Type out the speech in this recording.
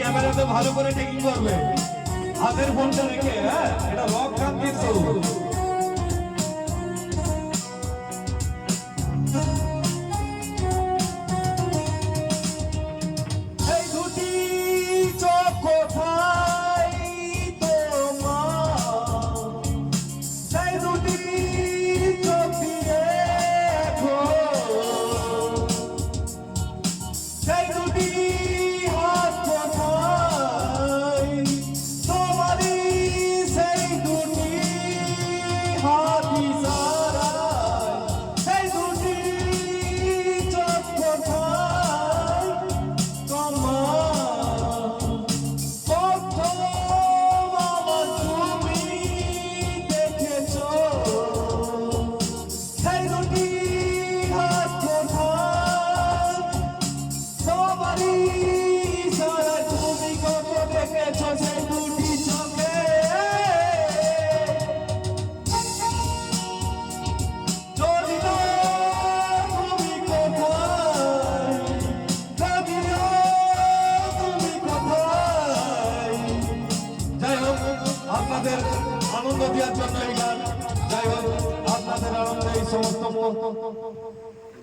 ক্যামেরাতে ভালো করে টেকিং করবে, হাতের ফোনটা রেখে। হ্যাঁ, এটা রক গান কিন্তু। আপনাদের আনন্দ দেওয়ার জন্য এই গান। যাই হোক, আপনাদের আনন্দে এই সমস্ত